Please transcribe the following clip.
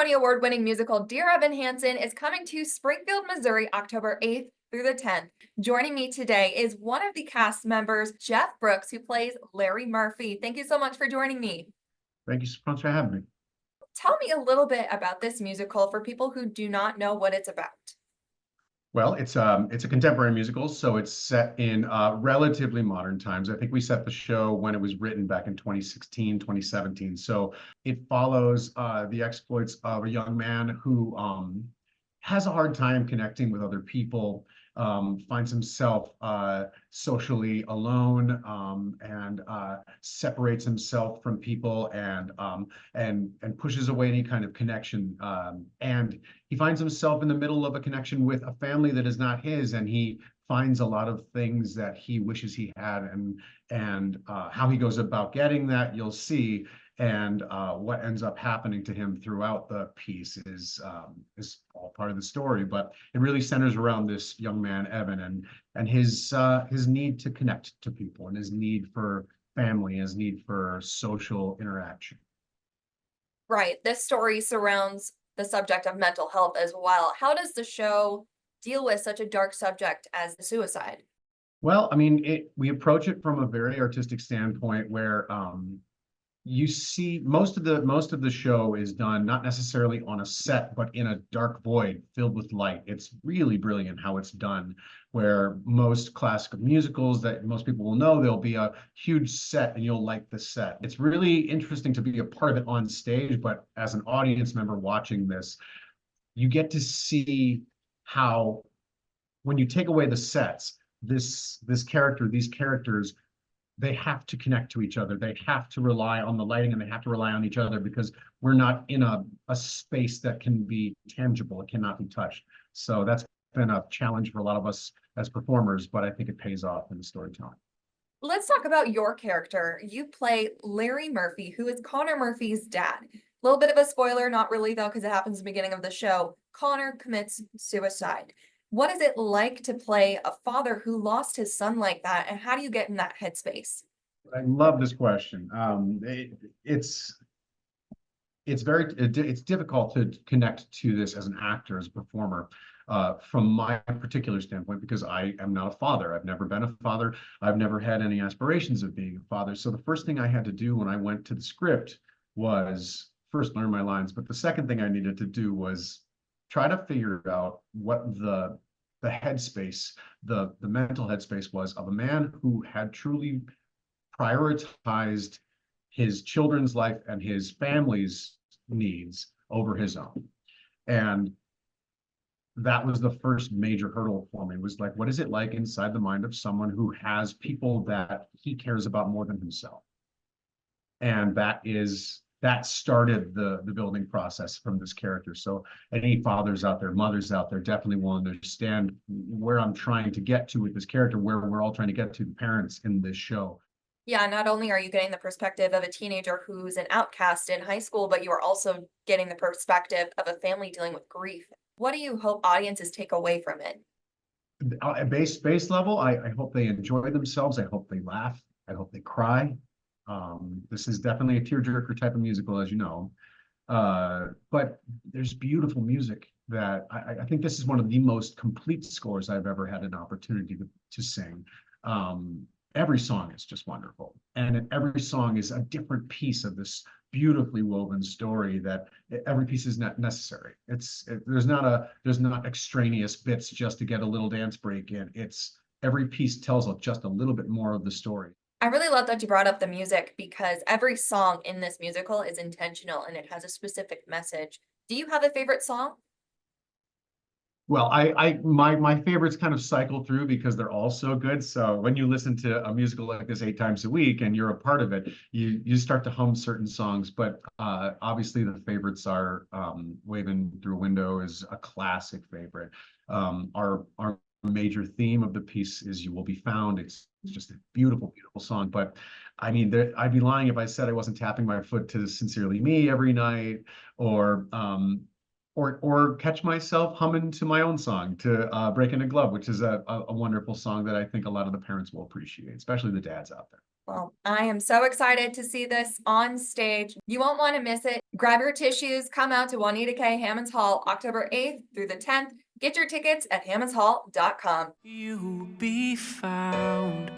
Tony Award-winning musical Dear Evan Hansen is coming to Springfield, Missouri, October 8th through the 10th. Joining me today is one of the cast members, Jeff Brooks, who plays Larry Murphy. Thank you so much for joining me. Thank you so much for having me. Tell me a little bit about this musical for people who do not know what it's about. Well, it's a contemporary musical, so it's set in relatively modern times. I think we set the show when it was written back in 2016, 2017. So it follows the exploits of a young man who has a hard time connecting with other people, finds himself socially alone, and separates himself from people, and pushes away any kind of connection. And he finds himself in the middle of a connection with a family that is not his, and he finds a lot of things that he wishes he had, and how he goes about getting that, you'll see. And what ends up happening to him throughout the piece is all part of the story, but it really centers around this young man, Evan, and his need to connect to people, and his need for family, his need for social interaction. Right. This story surrounds the subject of mental health as well. How does the show deal with such a dark subject as suicide? Well, I mean, we approach it from a very artistic standpoint where you see most of the show is done not necessarily on a set, but in a dark void filled with light. It's really brilliant how it's done, where most classical musicals that most people will know, there'll be a huge set and you'll like the set. It's really interesting to be a part of it on stage, but as an audience member watching this, you get to see how when you take away the sets, these characters, they have to connect to each other. They have to rely on the lighting, and they have to rely on each other, because we're not in a space that can be tangible. It cannot be touched. So that's been a challenge for a lot of us as performers, but I think it pays off in the storytelling. Let's talk about your character. You play Larry Murphy, who is Connor Murphy's dad. A little bit of a spoiler, not really though, because it happens at the beginning of the show. Connor commits suicide. What is it like to play a father who lost his son like that, and how do you get in that headspace? I love this question. It's difficult to connect to this as an actor, as a performer, from my particular standpoint, because I am not a father. I've never been a father. I've never had any aspirations of being a father. So the first thing I had to do when I went to the script was first learn my lines, but the second thing I needed to do was try to figure out what the headspace, the mental headspace was of a man who had truly prioritized his children's life and his family's needs over his own. And that was the first major hurdle for me, was like, what is it like inside the mind of someone who has people that he cares about more than himself? And that started the building process from this character. So any fathers out there, mothers out there, definitely will understand where I'm trying to get to with this character, where we're all trying to get to, the parents in this show. Yeah, not only are you getting the perspective of a teenager who's an outcast in high school, but you are also getting the perspective of a family dealing with grief. What do you hope audiences take away from it? At base level, I hope they enjoy themselves. I hope they laugh. I hope they cry. This is definitely a tearjerker type of musical, as you know. But there's beautiful music that I think this is one of the most complete scores I've ever had an opportunity to sing. Every song is just wonderful, and every song is a different piece of this beautifully woven story. That every piece is not necessary. There's not extraneous bits just to get a little dance break in. It's every piece tells just a little bit more of the story. I really love that you brought up the music, because every song in this musical is intentional and it has a specific message. Do you have a favorite song? Well, my favorites kind of cycle through because they're all so good. So when you listen to a musical like this 8 times a week and you're a part of it, you start to hum certain songs. But obviously the favorites are "Waving Through a Window" is a classic favorite. Our major theme of the piece is "You Will Be Found." It's just a beautiful, beautiful song. But I mean, I'd be lying if I said I wasn't tapping my foot to "Sincerely Me" every night, or catch myself humming to my own song, to "Breaking a Glove," which is a wonderful song that I think a lot of the parents will appreciate, especially the dads out there. Well, I am so excited to see this on stage. You won't want to miss it. Grab your tissues, come out to Juanita K. Hammonds Hall, October 8th through the 10th. Get your tickets at hammondshall.com. You will be found